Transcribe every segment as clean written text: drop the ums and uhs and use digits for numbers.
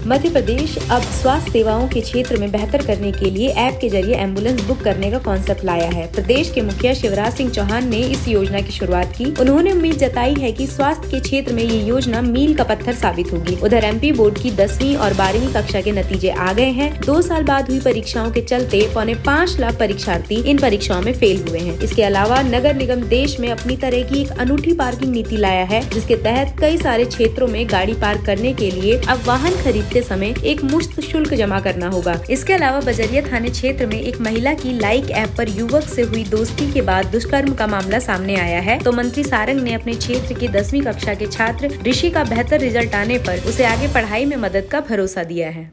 मध्य प्रदेश अब स्वास्थ्य सेवाओं के क्षेत्र में बेहतर करने के लिए ऐप के जरिए एम्बुलेंस बुक करने का कॉन्सेप्ट लाया है। प्रदेश के मुखिया शिवराज सिंह चौहान ने इस योजना की शुरुआत की। उन्होंने उम्मीद जताई है कि स्वास्थ्य के क्षेत्र में ये योजना मील का पत्थर साबित होगी। उधर एमपी बोर्ड की 10वीं और 12वीं कक्षा के नतीजे आ गए हैं। 2 साल बाद हुई परीक्षाओं के चलते 5.25 लाख परीक्षार्थी इन परीक्षाओं में फेल हुए हैं। इसके अलावा नगर निगम देश में अपनी तरह की एक अनूठी पार्किंग नीति लाया है, जिसके तहत कई सारे क्षेत्रों में गाड़ी पार्क करने के लिए अब वाहन खरीदते समय एक मुश्त शुल्क जमा करना होगा। इसके अलावा बजरिया थाने क्षेत्र में एक महिला की लाइक ऐप पर युवक से हुई दोस्ती के बाद दुष्कर्म का मामला सामने आया है, तो मंत्री सारंग ने अपने क्षेत्र की 10वीं कक्षा के छात्र ऋषि का बेहतर रिजल्ट आने पर उसे आगे पढ़ाई में मदद का भरोसा दिया है।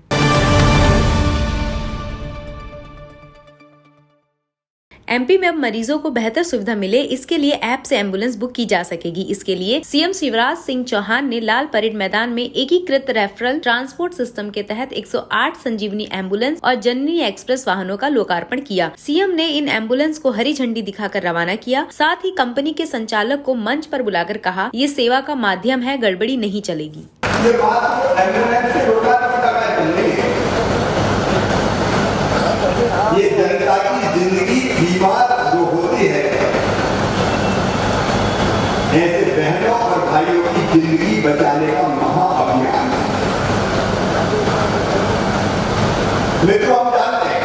एमपी में अब मरीजों को बेहतर सुविधा मिले, इसके लिए ऐप से एम्बुलेंस बुक की जा सकेगी। इसके लिए सीएम शिवराज सिंह चौहान ने लाल परेड मैदान में एकीकृत रेफरल ट्रांसपोर्ट सिस्टम के तहत 108 संजीवनी एम्बुलेंस और जननी एक्सप्रेस वाहनों का लोकार्पण किया। सीएम ने इन एम्बुलेंस को हरी झंडी दिखाकर रवाना किया। साथ ही कंपनी के संचालक को मंच पर बुलाकर कहा, ये सेवा का माध्यम है, गड़बड़ी नहीं चलेगी। ये जनता की जिंदगी बीमार जो होती है, ऐसे बहनों और भाइयों की जिंदगी बचाने का महाअभियान है। मित्रों, हम जानते हैं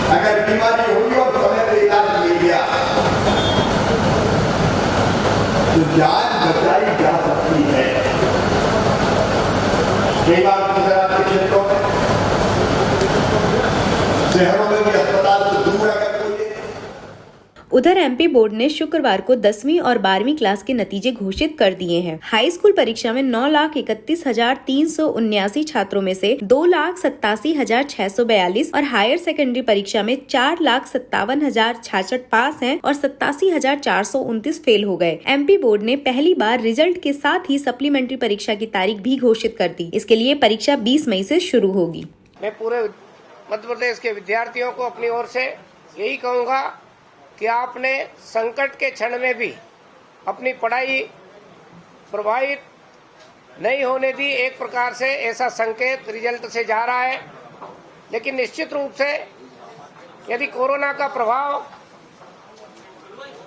अगर बीमारी होगी और समय पर इलाज मिल गया तो जान बचाई जा सकती है। कई बार गुजरात के क्षेत्रों में, शहरों में भी अस्पताल से दूर अगर कोई। उधर एमपी बोर्ड ने शुक्रवार को 10वीं और 12वीं क्लास के नतीजे घोषित कर दिए हैं। हाई स्कूल परीक्षा में 9,31,379 छात्रों में से 2,87,642 और हायर सेकेंडरी परीक्षा में 4,57,066 पास हैं और 87,429 फेल हो गए। एमपी बोर्ड ने पहली बार रिजल्ट के साथ ही सप्लीमेंट्री परीक्षा की तारीख भी घोषित कर दी। इसके लिए परीक्षा 20 मई से शुरू होगी। मैं पूरे मध्य प्रदेश के विद्यार्थियों को अपनी ओर से यही कहूँगा कि आपने संकट के क्षण में भी अपनी पढ़ाई प्रभावित नहीं होने दी। एक प्रकार से ऐसा संकेत रिजल्ट से जा रहा है, लेकिन निश्चित रूप से यदि कोरोना का प्रभाव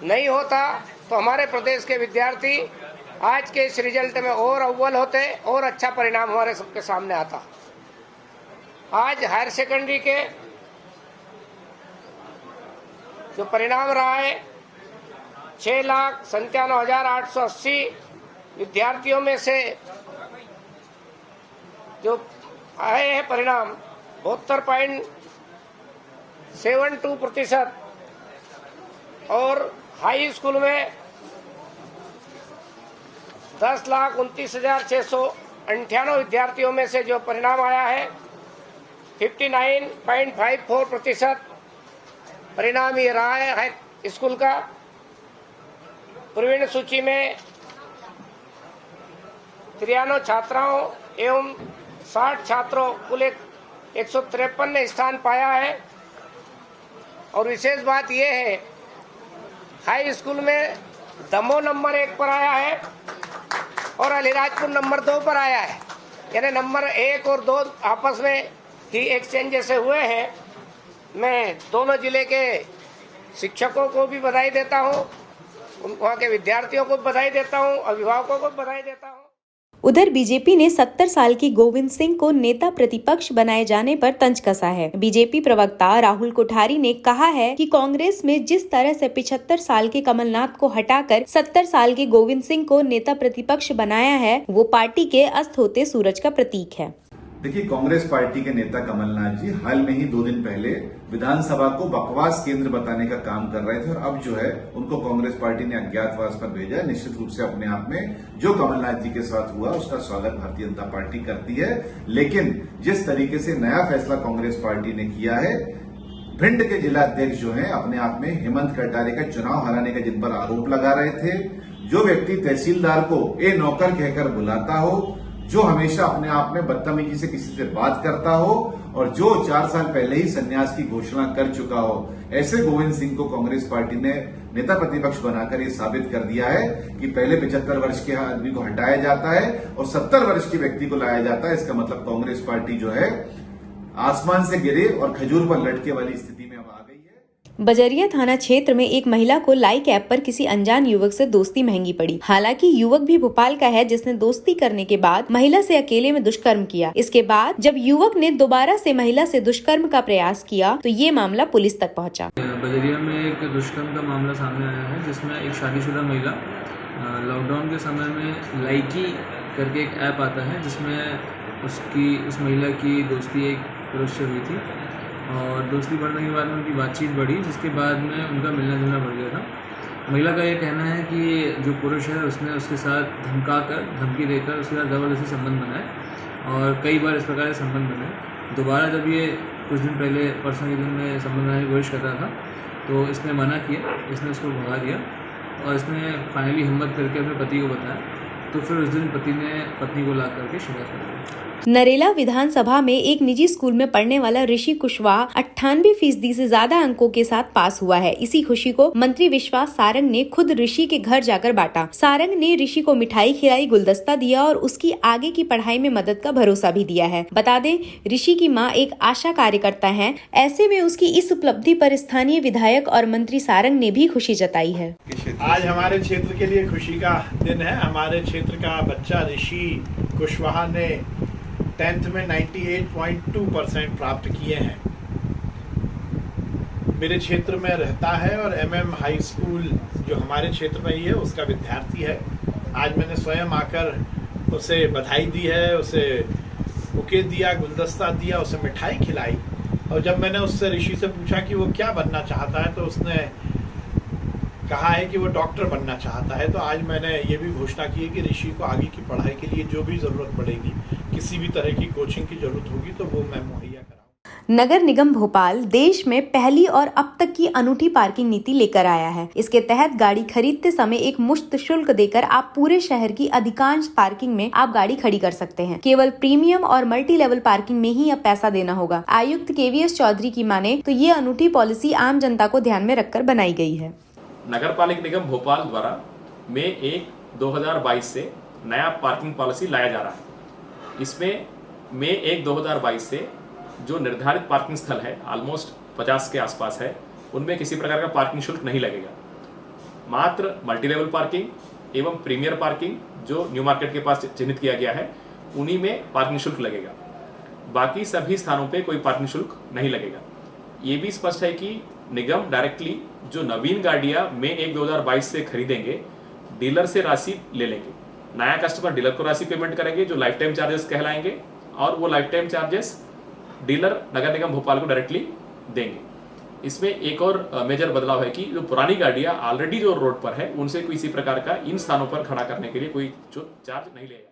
नहीं होता तो हमारे प्रदेश के विद्यार्थी आज के इस रिजल्ट में और अव्वल होते और अच्छा परिणाम हमारे सबके सामने आता। आज हायर सेकेंडरी के जो परिणाम रहा है, 6,97,880 विद्यार्थियों में से जो आए हैं परिणाम 72.72% और हाई स्कूल में 10,29,698 विद्यार्थियों में से जो परिणाम आया है 59.54% परिणाम ये रहा है स्कूल का। प्रवीण सूची में 93 छात्राओं एवं 60 छात्रों कुल 153 ने स्थान पाया है। और विशेष बात यह है, हाई स्कूल में दमोह नंबर 1 पर आया है और अलीराजपुर नंबर 2 पर आया है। यानी नंबर 1 और 2 आपस में ही एक्सचेंज जैसे हुए हैं। मैं दोनों जिले के शिक्षकों को भी बधाई देता हूँ, वहाँ के विद्यार्थियों को बधाई देता हूँ, अभिभावकों को बधाई देता हूँ। उधर बीजेपी ने 70 साल के गोविंद सिंह को नेता प्रतिपक्ष बनाए जाने पर तंज कसा है। बीजेपी प्रवक्ता राहुल कोठारी ने कहा है कि कांग्रेस में जिस तरह से 75 साल के कमलनाथ को हटाकर 70 साल के गोविंद सिंह को नेता प्रतिपक्ष बनाया है, वो पार्टी के अस्त होते सूरज का प्रतीक है। देखिए, कांग्रेस पार्टी के नेता कमलनाथ जी हाल में ही 2 दिन पहले विधानसभा को बकवास केंद्र बताने का काम कर रहे थे और अब जो है उनको कांग्रेस पार्टी ने अज्ञातवास पर भेजा है। निश्चित रूप से अपने आप में जो कमलनाथ जी के साथ हुआ उसका स्वागत भारतीय जनता पार्टी करती है, लेकिन जिस तरीके से नया फैसला कांग्रेस पार्टी ने किया है, भिंड के जिला अध्यक्ष जो है अपने आप में हेमंत कटारे का चुनाव हराने का जिन पर आरोप लगा रहे थे, जो व्यक्ति तहसीलदार को ए नौकर कहकर बुलाता हो, जो हमेशा अपने आप में बदतमीजी से किसी से बात करता हो और जो 4 साल पहले ही संन्यास की घोषणा कर चुका हो, ऐसे गोविंद सिंह को कांग्रेस पार्टी ने नेता प्रतिपक्ष बनाकर ये साबित कर दिया है कि पहले 75 वर्ष के आदमी को हटाया जाता है और 70 वर्ष के व्यक्ति को लाया जाता है। इसका मतलब कांग्रेस पार्टी जो है आसमान से गिरे और खजूर पर लटके वाली स्थिति में अब आ गई है। बजरिया थाना क्षेत्र में एक महिला को लाइक ऐप पर किसी अनजान युवक से दोस्ती महंगी पड़ी। हालांकि युवक भी भोपाल का है, जिसने दोस्ती करने के बाद महिला से अकेले में दुष्कर्म किया। इसके बाद जब युवक ने दोबारा से महिला से दुष्कर्म का प्रयास किया तो ये मामला पुलिस तक पहुंचा। बजरिया में एक दुष्कर्म का मामला सामने आया है, जिसमें एक शादीशुदा महिला लॉकडाउन के समय में लाइकी करके एक ऐप आता है, जिसमें उस महिला की दोस्ती एक पुरुष से हुई थी और दोस्ती बढ़ने के बाद में उनकी बातचीत बढ़ी, जिसके बाद में उनका मिलना जुलना बढ़ गया था। महिला का ये कहना है कि जो पुरुष है उसने उसके साथ धमकी देकर उसके साथ ज़बरदस्ती संबंध बनाए और कई बार इस प्रकार के संबंध बनाए। दोबारा जब ये कुछ दिन पहले परसों के दिन में संबंध बनाने की कोशिश कर रहा था तो इसने मना किया, इसने उसको भगा दिया और इसने फाइनली हिम्मत करके अपने पति को बताया। तो फिर उस दिन पति ने पत्नी को ला करके शिकायत कर दी। नरेला विधानसभा में एक निजी स्कूल में पढ़ने वाला ऋषि कुशवाहा 98% से ज्यादा अंकों के साथ पास हुआ है। इसी खुशी को मंत्री विश्वास सारंग ने खुद ऋषि के घर जाकर बांटा। सारंग ने ऋषि को मिठाई खिलाई, गुलदस्ता दिया और उसकी आगे की पढ़ाई में मदद का भरोसा भी दिया है। बता दें, ऋषि की मां एक आशा कार्यकर्ता हैं। ऐसे में उसकी इस उपलब्धि पर स्थानीय विधायक और मंत्री सारंग ने भी खुशी जताई है। आज हमारे क्षेत्र के लिए खुशी का दिन है। हमारे क्षेत्र का बच्चा ऋषि कुशवाहा ने 10th में 98.2% प्राप्त किए हैं। मेरे क्षेत्र में रहता है और MM हाई स्कूल जो हमारे क्षेत्र में ही है उसका विद्यार्थी है। आज मैंने स्वयं आकर उसे बधाई दी है, उसे बुके दिया, गुलदस्ता दिया, उसे मिठाई खिलाई। और जब मैंने उससे ऋषि से पूछा कि वो क्या बनना चाहता है तो उसने कहा है कि वो डॉक्टर बनना चाहता है। तो आज मैंने ये भी घोषणा की है कि ऋषि को आगे की पढ़ाई के लिए जो भी ज़रूरत पड़ेगी, किसी भी तरह की कोचिंग की जरूरत होगी तो वो मैं मुहैया कराऊंगा। नगर निगम भोपाल देश में पहली और अब तक की अनूठी पार्किंग नीति लेकर आया है। इसके तहत गाड़ी खरीदते समय एक मुश्त शुल्क देकर आप पूरे शहर की अधिकांश पार्किंग में आप गाड़ी खड़ी कर सकते हैं। केवल प्रीमियम और मल्टी लेवल पार्किंग में ही अब पैसा देना होगा। आयुक्त KVS चौधरी की माने तो ये अनूठी पॉलिसी आम जनता को ध्यान में रखकर बनाई गई है। नगर पालिका निगम भोपाल द्वारा मई 1, 2022 से नया पार्किंग पॉलिसी लाया जा रहा है। इसमें मई 1, 2022 से जो निर्धारित पार्किंग स्थल है ऑलमोस्ट 50 के आसपास है, उनमें किसी प्रकार का पार्किंग शुल्क नहीं लगेगा। मात्र मल्टी लेवल पार्किंग एवं प्रीमियर पार्किंग जो न्यू मार्केट के पास चिन्हित किया गया है उन्हीं में पार्किंग शुल्क लगेगा। बाकी सभी स्थानों पे कोई पार्किंग शुल्क नहीं लगेगा। ये भी स्पष्ट है कि निगम डायरेक्टली जो नवीन गाड़ियां मई 1, 2022 से खरीदेंगे डीलर से राशि ले लेंगे। नया कस्टमर डीलर को राशि पेमेंट करेंगे जो लाइफ टाइम चार्जेस कहलाएंगे और वो लाइफ टाइम चार्जेस डीलर नगर निगम भोपाल को डायरेक्टली देंगे। इसमें एक और मेजर बदलाव है कि जो पुरानी गाड़ियां ऑलरेडी जो रोड पर है उनसे किसी प्रकार का इन स्थानों पर खड़ा करने के लिए कोई जो चार्ज नहीं लेगा।